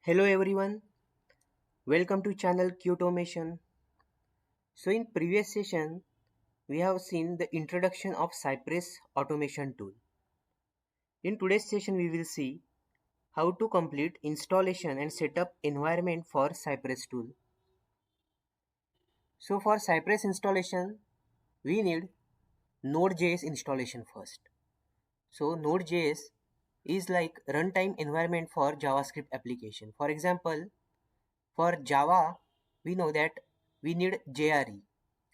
Hello everyone, welcome to channel Qautomation. So in previous session, we have seen the introduction of Cypress automation tool. In today's session, we will see how to complete installation and setup environment for Cypress tool. So for Cypress installation, we need Node.js installation first. So Node.js is like runtime environment for JavaScript application. For example, for Java, we know that we need JRE.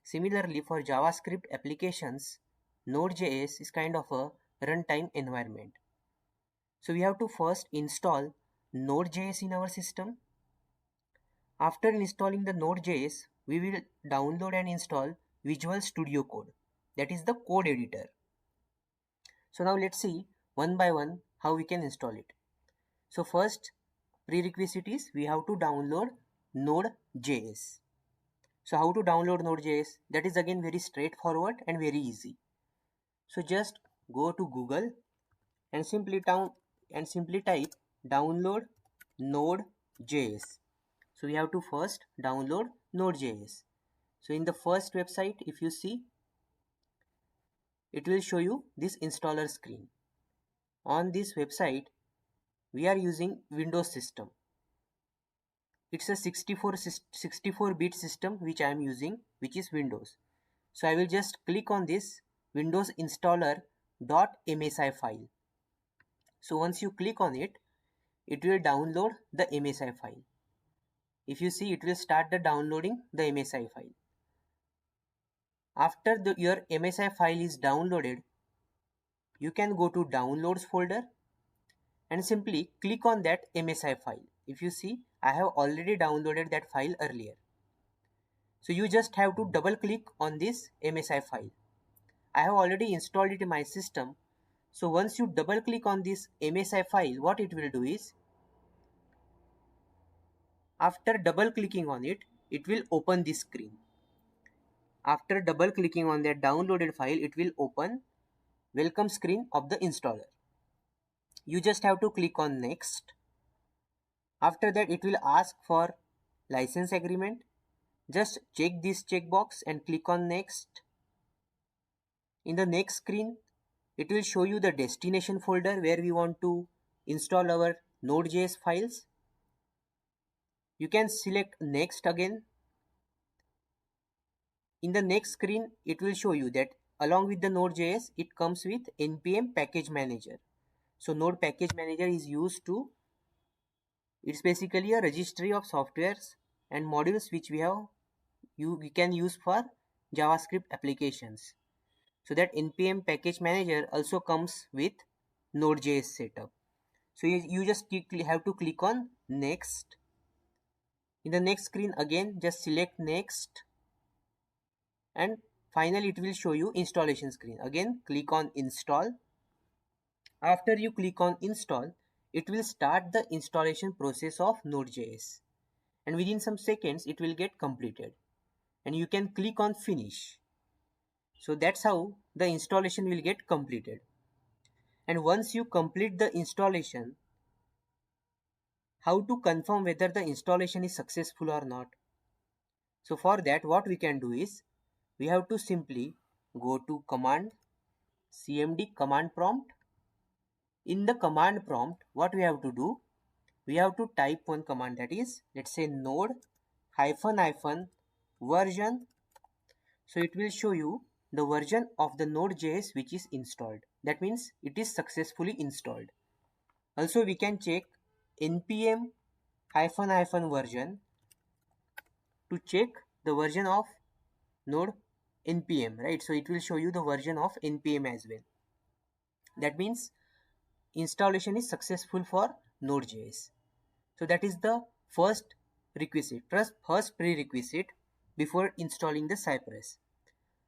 Similarly, for JavaScript applications, Node.js is kind of a runtime environment. So we have to first install Node.js in our system. After installing the Node.js, we will download and install Visual Studio Code. That is the code editor. So now let's see one by one how we can install it. So first prerequisite is we have to download Node.js. So how to download Node.js? That is again very straightforward and very easy. So just go to Google and simply type download Node.js. So we have to first download Node.js. So in the first website, if you see, it will show you this installer screen. On this website, we are using Windows system. It's a 64-bit system which I am using, which is Windows. So I will just click on this Windows installer .msi file. So once you click on it, it will download the MSI file. If you see, it will start the downloading the MSI file. After your MSI file is downloaded, you can go to downloads folder and simply click on that MSI file. If you see, I have already downloaded that file earlier. So you just have to double click on this MSI file. I have already installed it in my system. So once you double click on this MSI file, what it will do is, after double clicking on it, it will open this screen. After double clicking on that downloaded file, it will open welcome screen of the installer. You just have to click on next. After that, it will ask for license agreement. Just check this checkbox and click on next. In the next screen, it will show you the destination folder where we want to install our Node.js files. You can select next again. In the next screen, it will show you that along with the Node.js, it comes with npm package manager. So Node package manager is used to, it's basically a registry of softwares and modules which we can use for JavaScript applications. So that npm package manager also comes with Node.js setup. So you just have to click on next. In the next screen again, just select next, and finally it will show you installation screen. Again, click on install. After you click on install, it will start the installation process of Node.js, and within some seconds it will get completed, and you can click on finish. So that's how the installation will get completed. And once you complete the installation, how to confirm whether the installation is successful or not? So for that, what we can do is, we have to simply go to cmd command prompt. In the command prompt, what we have to do, we have to type one command, that is, let's say node --version. So it will show you the version of the Node.js which is installed. That means it is successfully installed. Also we can check npm --version to check the version of node npm, right? So it will show you the version of npm as well. That means installation is successful for Node.js. So that is the first prerequisite before installing the Cypress.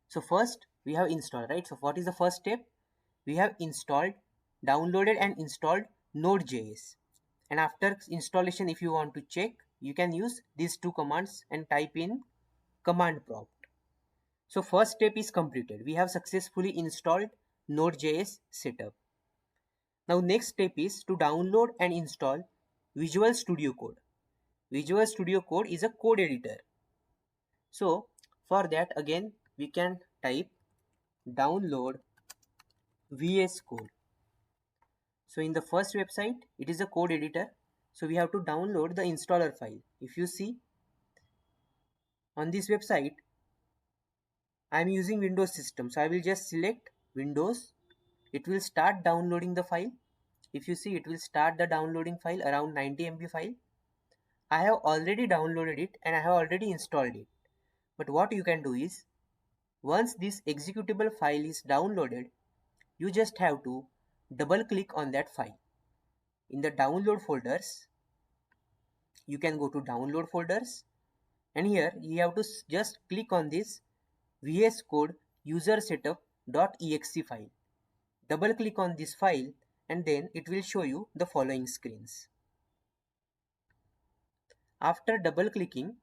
So first we have installed, right? So what is the first step? We have downloaded and installed Node.js. And after installation, if you want to check, you can use these two commands and type in command prompt. So first step is completed. We have successfully installed Node.js setup. Now next step is to download and install Visual Studio Code. Visual Studio Code is a code editor. So for that, again we can type download VS Code. So in the first website, it is a code editor. So we have to download the installer file. If you see on this website, I am using Windows system. So I will just select Windows. It will start downloading the file. If you see, it will start the downloading file around 90 MB file. I have already downloaded it and I have already installed it. But what you can do is, once this executable file is downloaded, you just have to double click on that file. In the download folders, you can go to download folders, and here you have to just click on this VS Code user setup.exe file. Double click on this file and then it will show you the following screens. After double clicking,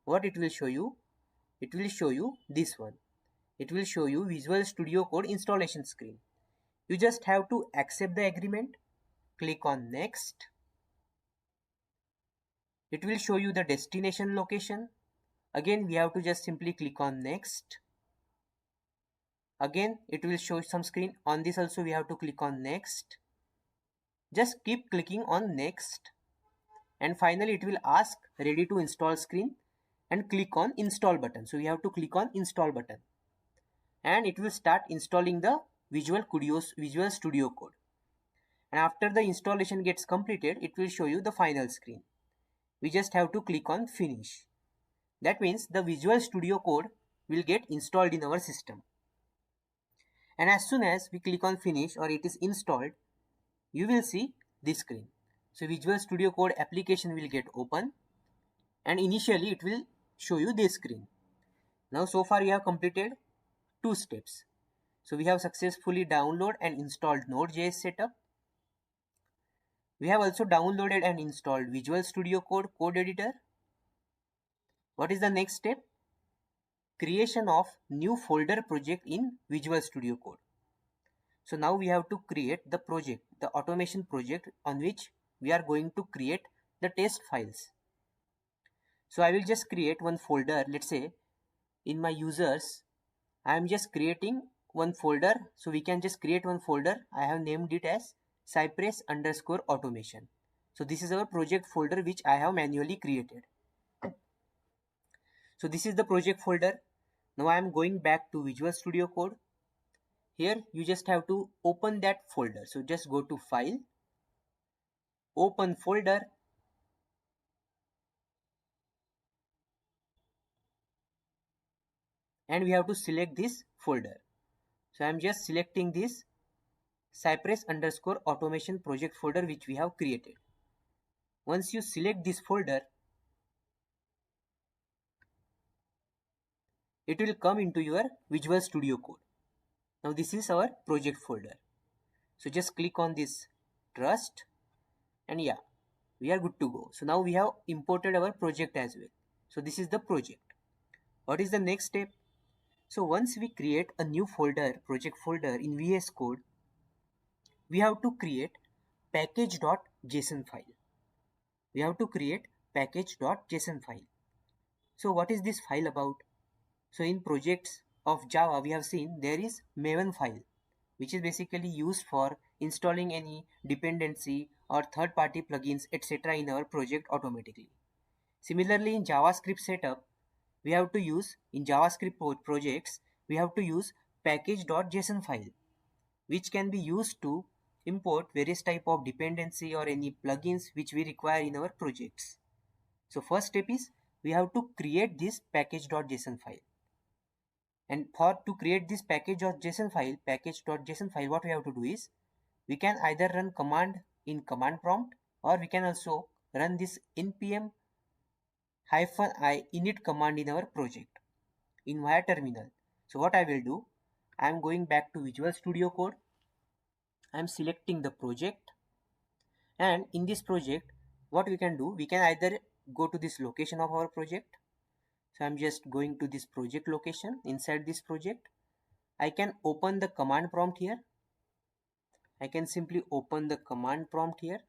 what it will show you? It will show you this one. It will show you Visual Studio Code installation screen. You just have to accept the agreement, click on next. It will show you the destination location. Again, we have to just simply click on next. Again, it will show some screen. On this also we have to click on next. Just keep clicking on next. And finally it will ask ready to install screen and click on install button. So we have to click on install button. And it will start installing the Visual Studio Code. And after the installation gets completed, it will show you the final screen. We just have to click on finish. That means the Visual Studio Code will get installed in our system. And as soon as we click on finish or it is installed, you will see this screen. So Visual Studio Code application will get open and initially it will show you this screen. Now so far we have completed 2 steps. So we have successfully downloaded and installed Node.js setup. We have also downloaded and installed Visual Studio Code code editor. What is the next step? Creation of new folder project in Visual Studio Code. So now we have to create the project, the automation project on which we are going to create the test files. So I will just create one folder. Let's say in my users, I am just creating one folder. So we can just create one folder. I have named it as Cypress_automation. So this is our project folder which I have manually created. So this is the project folder. Now I am going back to Visual Studio Code. Here you just have to open that folder. So just go to File, Open Folder, and we have to select this folder. So I am just selecting this Cypress_automation project folder which we have created. Once you select this folder, it will come into your Visual Studio Code. Now this is our project folder. So just click on this trust and yeah, we are good to go. So now we have imported our project as well. So this is the project. What is the next step? So once we create a new folder, project folder in VS Code, we have to create package.json file. We have to create package.json file. So what is this file about? So in projects of Java, we have seen there is Maven file, which is basically used for installing any dependency or third-party plugins, etc. in our project automatically. Similarly, in JavaScript setup, we have to use, in JavaScript projects, we have to use package.json file, which can be used to import various type of dependency or any plugins which we require in our projects. So first step is we have to create this package.json file. And for to create this package.json file, what we have to do is we can either run command in command prompt, or we can also run this npm -i init command in our project in via terminal. So what I will do, I am going back to Visual Studio Code. I am selecting the project, and in this project, what we can do, we can either go to this location of our project. So I'm just going to this project location. Inside this project, I can open the command prompt here. I can simply open the command prompt here.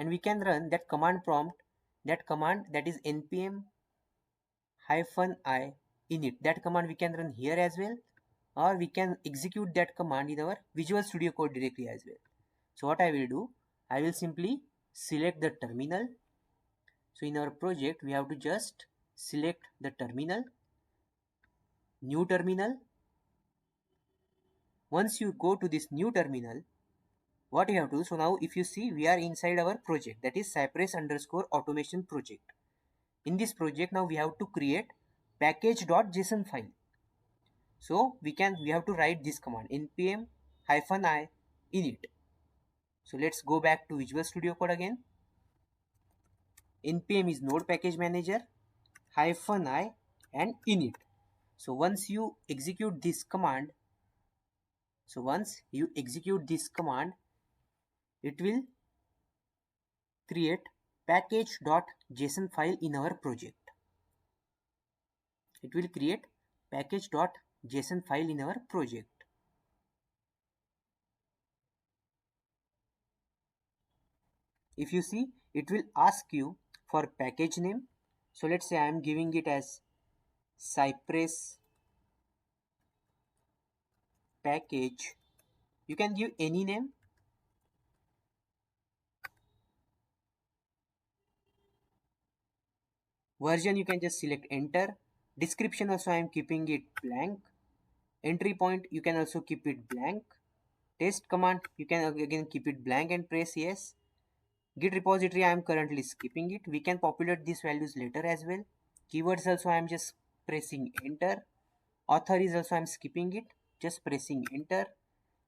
and we can run that command prompt, that command that is npm hyphen I init. That command we can run here as well, or we can execute that command in our Visual Studio Code directly as well. So what I will do, I will simply select the terminal. So in our project, we have to just select the terminal, new terminal. Once you go to this new terminal, what you have to do, so now if you see, we are inside our project, that is Cypress underscore automation project. In this project, now we have to create package.json file. So we have to write this command npm hyphen I init. So let's go back to Visual Studio Code again. npm is node package manager hyphen I and init. So once you execute this command, it will create package.json file in our project. It will create package.json file in our project. If you see, it will ask you for package name. So let's say I am giving it as Cypress package. You can give any name. Version you can just select enter. Description also I am keeping it blank. Entry point you can also keep it blank. Test command you can again keep it blank and press yes. Git repository I am currently skipping it. We can populate these values later as well. Keywords also I am just pressing enter. Author is also I am skipping it, just pressing enter.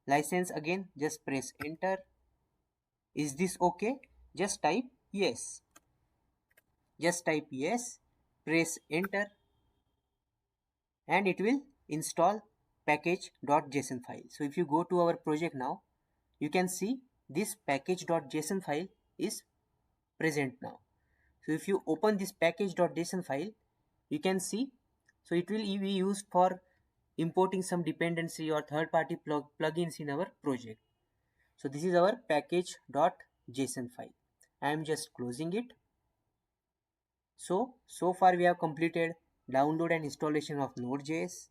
License again, just press enter. Is this okay? Just type yes. Just type yes, press enter, and it will install package.json file. So if you go to our project now, you can see this package.json file is present now. So if you open this package.json file, you can see, so it will be used for importing some dependency or third-party plugins in our project. So this is our package.json file. I am just closing it. So far we have completed download and installation of Node.js.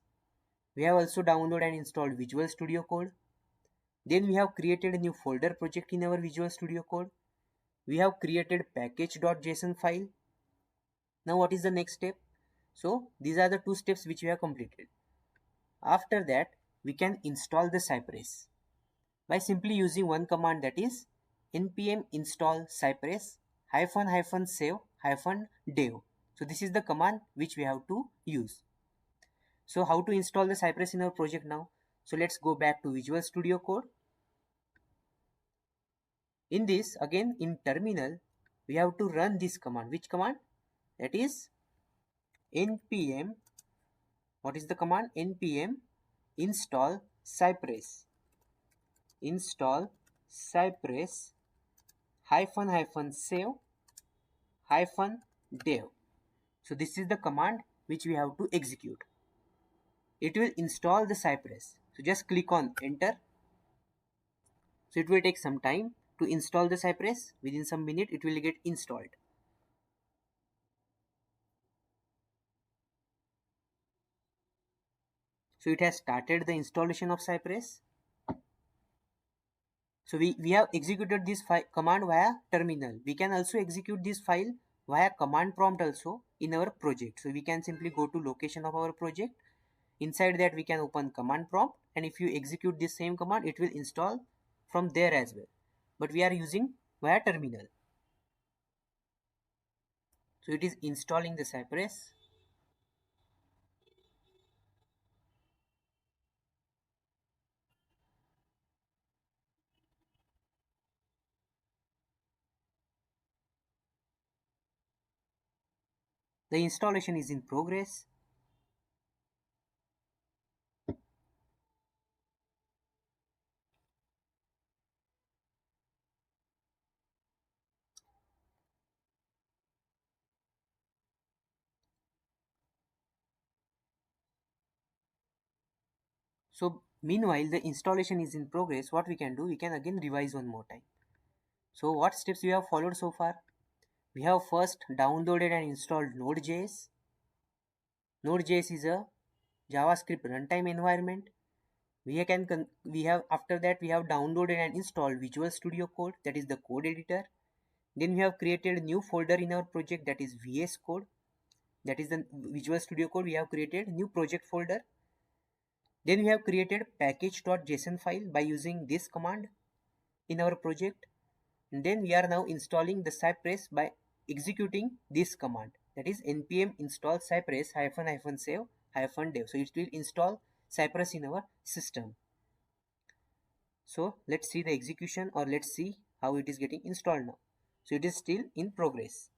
We have also downloaded and installed Visual Studio Code. Then we have created a new folder project in our Visual Studio Code. We have created package.json file. Now what is the next step? So these are the two steps which we have completed. After that, we can install the Cypress by simply using one command, that is npm install cypress hyphen hyphen save hyphen dev. So this is the command which we have to use. So how to install the Cypress in our project now? So let's go back to Visual Studio Code. In this, again in terminal, we have to run this command. Which command? That is npm. What is the command? Npm install cypress. Install cypress hyphen hyphen save hyphen dev. So this is the command which we have to execute. It will install the Cypress. So just click on enter. So it will take some time to install the Cypress. Within some minute it will get installed. So it has started the installation of Cypress. So we have executed this command via terminal. We can also execute this file via command prompt also in our project. So we can simply go to location of our project. Inside that we can open command prompt, and if you execute this same command, it will install from there as well. But we are using via terminal. So it is installing the Cypress. The installation is in progress. So meanwhile the installation is in progress, what we can do, we can again revise one more time. So what steps we have followed so far? We have first downloaded and installed Node.js. Node.js is a JavaScript runtime environment. We have after that we have downloaded and installed Visual Studio Code, that is the code editor. Then we have created a new folder in our project, that is VS Code, that is the Visual Studio Code. We have created new project folder. Then we have created package.json file by using this command in our project. And then we are now installing the Cypress by executing this command, that is npm install cypress -save -dev. So it will install Cypress in our system. So let's see the execution, or let's see how it is getting installed now. So it is still in progress.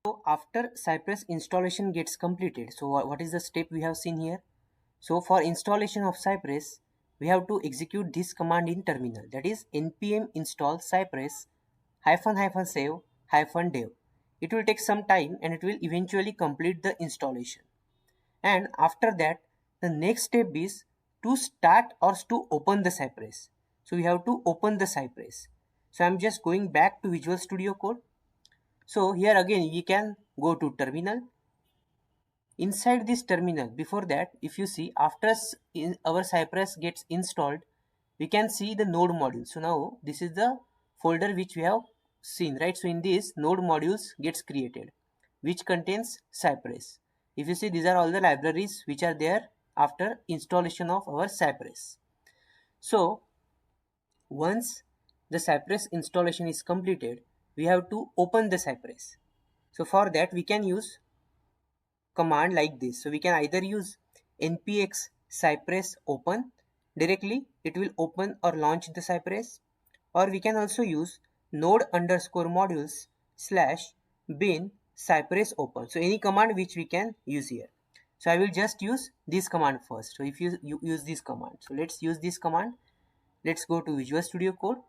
So after Cypress installation gets completed, so what is the step we have seen here? So for installation of Cypress, we have to execute this command in terminal, that is npm install cypress -save -dev. It will take some time and it will eventually complete the installation. And after that, the next step is to start or to open the Cypress. So we have to open the Cypress. So I'm just going back to Visual Studio Code. So here again we can go to terminal. Inside this terminal, before that, if you see, after our Cypress gets installed, we can see the node module. So now this is the folder which we have seen, right? So in this, node modules gets created, which contains Cypress. If you see, these are all the libraries which are there after installation of our Cypress. So once the Cypress installation is completed, we have to open the Cypress. So for that, we can use command like this. So we can either use npx cypress open, directly it will open or launch the Cypress, or we can also use node underscore modules slash bin cypress open. So any command which we can use here. So I will just use this command first. So if you use this command, so let's use this command. Let's go to Visual Studio Code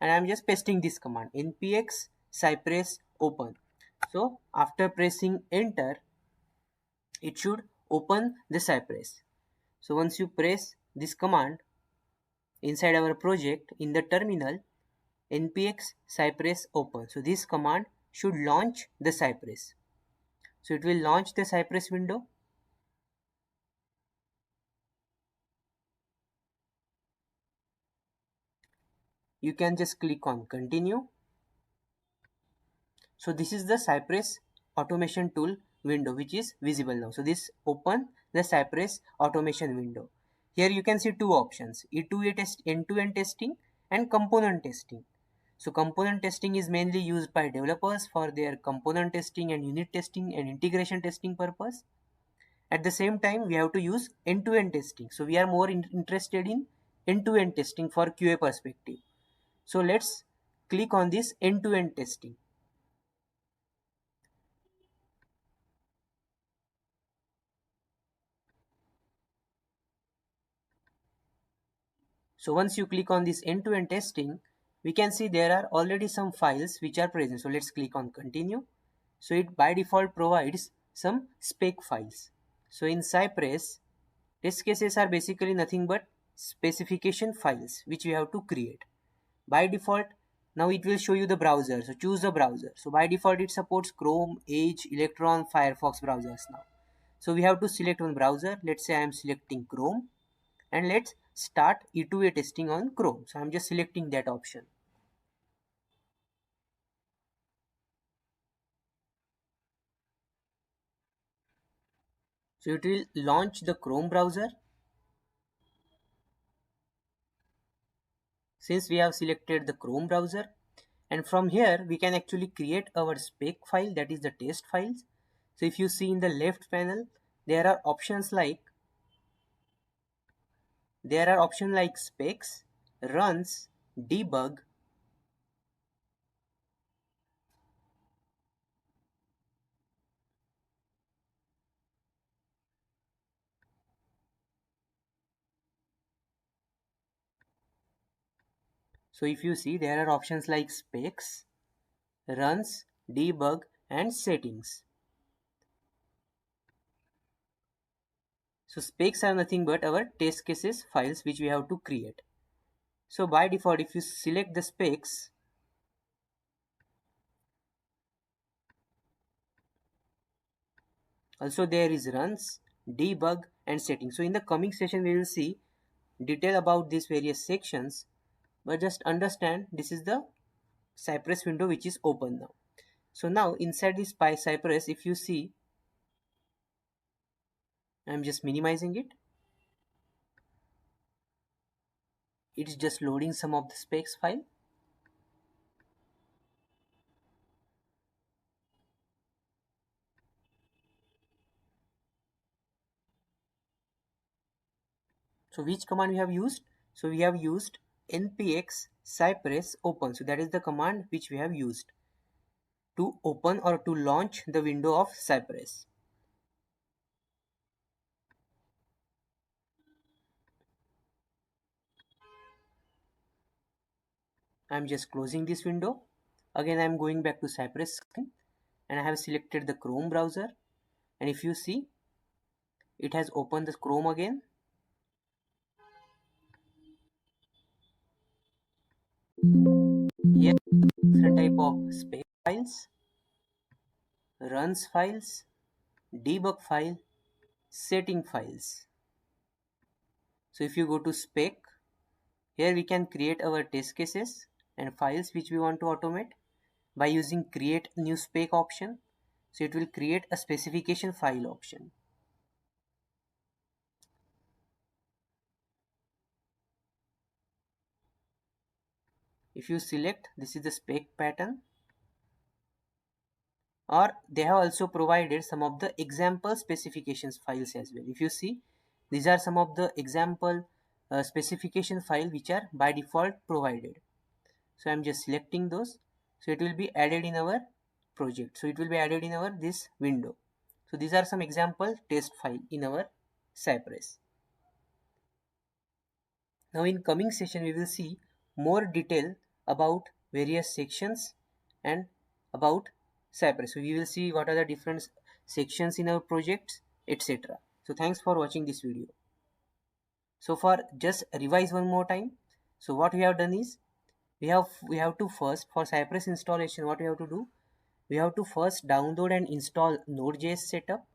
and I'm just pasting this command npx cypress open. So after pressing enter, it should open the Cypress. So once you press this command inside our project in the terminal, npx cypress open. So this command should launch the Cypress. So it will launch the Cypress window. You can just click on continue. So this is the Cypress automation tool window which is visible now. So this open the Cypress automation window. Here you can see two options, end-to-end testing and component testing. So component testing is mainly used by developers for their component testing and unit testing and integration testing purpose. At the same time, we have to use end-to-end testing. So we are more interested in end-to-end testing for QA perspective. So let's click on this end-to-end testing. So once you click on this end-to-end testing, we can see there are already some files which are present. So let's click on continue. So it by default provides some spec files. So in Cypress, test cases are basically nothing but specification files which we have to create. By default, now it will show you the browser. So choose the browser. So by default, it supports Chrome, Edge, Electron, Firefox browsers now. So we have to select one browser. Let's say I am selecting Chrome and let's start E2A testing on Chrome. So I'm just selecting that option. So it will launch the Chrome browser. Since we have selected the Chrome browser, and from here we can actually create our spec file, that is the test files. So if you see in the left panel, there are options like specs, runs, debug. So if you see, there are options like specs, runs, debug and settings. So specs are nothing but our test cases files which we have to create. So by default, if you select the specs, also there is runs, debug and settings. So in the coming session we will see detail about these various sections, but just understand this is the Cypress window which is open now. So now inside this Cypress, if you see, I'm just minimizing it. It's just loading some of the specs file. So which command we have used? So we have used npx cypress open. So that is the command which we have used to open or to launch the window of Cypress. I'm just closing this window. Again, I'm going back to Cypress screen and I have selected the Chrome browser. And if you see, it has opened the Chrome again. Here, different type of spec files, runs files, debug file, setting files. So if you go to spec, here we can create our test cases and files which we want to automate by using create new spec option. So it will create a specification file option. If you select, this is the spec pattern, or they have also provided some of the example specifications files as well. If you see, these are some of the example specification file which are by default provided. So I'm just selecting those. So it will be added in our project. So it will be added in our this window. So these are some example test file in our Cypress. Now in coming session we will see more detail about various sections and about Cypress. So we will see what are the different sections in our projects, etc. So thanks for watching this video. So for just revise one more time. So what we have done is we have to first, for Cypress installation, what we have to do, we have to first download and install Node.js setup.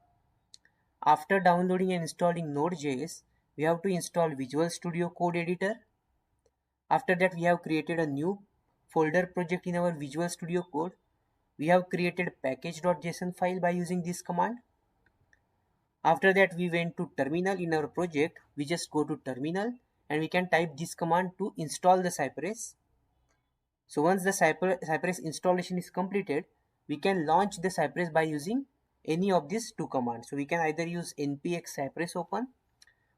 After downloading and installing Node.js, we have to install Visual Studio Code Editor. After that, we have created a new folder project in our Visual Studio Code. We have created package.json file by using this command. After that, we went to terminal in our project. We just go to terminal and we can type this command to install the Cypress. So once the Cypress installation is completed, we can launch the Cypress by using any of these two commands. So we can either use npx cypress open,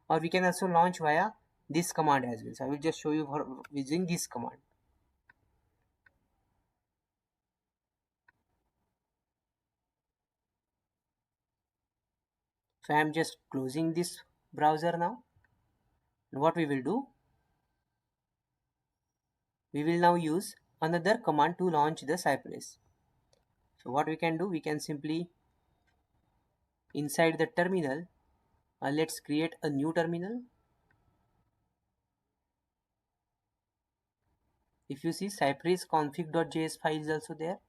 or we can also launch via this command as well. So I will just show you for using this command. So I am just closing this browser now. And what we will do, we will now use another command to launch the Cypress. So what we can do, we can simply inside the terminal, let's create a new terminal. If you see, Cypress config.js file is also there,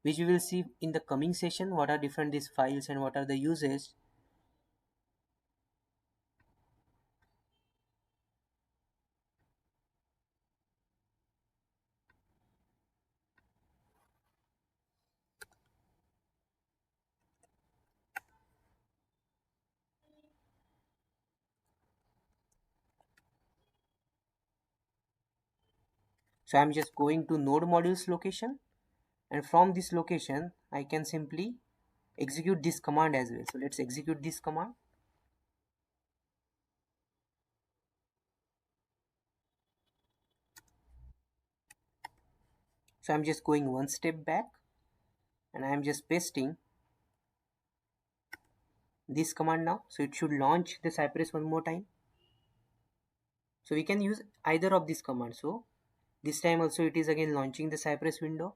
which we will see in the coming session what are different these files and what are the uses. So I'm just going to node modules location, and from this location I can simply execute this command as well. So let's execute this command. So I'm just going one step back and I'm just pasting this command now. So it should launch the Cypress one more time. So we can use either of these commands. So this time also it is again launching the Cypress window.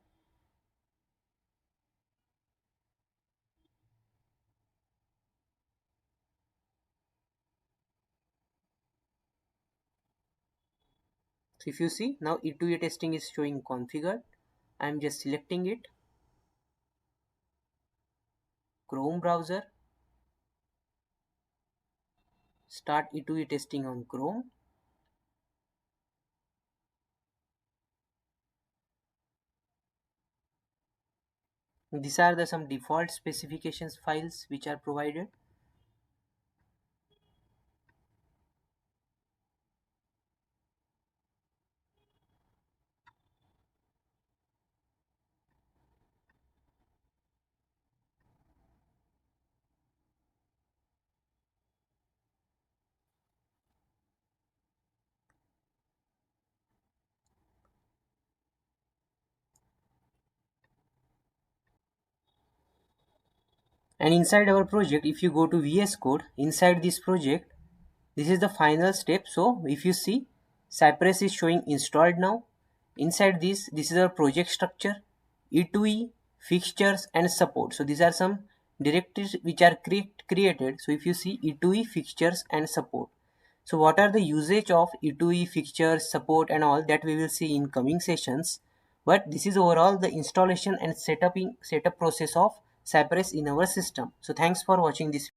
So if you see now E2E testing is showing configured. I'm just selecting it, Chrome browser, start E2E testing on Chrome. These are the some default specifications files which are provided. And inside our project, if you go to VS Code, inside this project, this is the final step. So if you see, Cypress is showing installed now. Inside this is our project structure, E2E, fixtures and support. So these are some directives which are created. So if you see E2E, fixtures and support. So what are the usage of E2E, fixtures, support and all that we will see in coming sessions. But this is overall the installation and setup process of Cypress in our system. So thanks for watching this.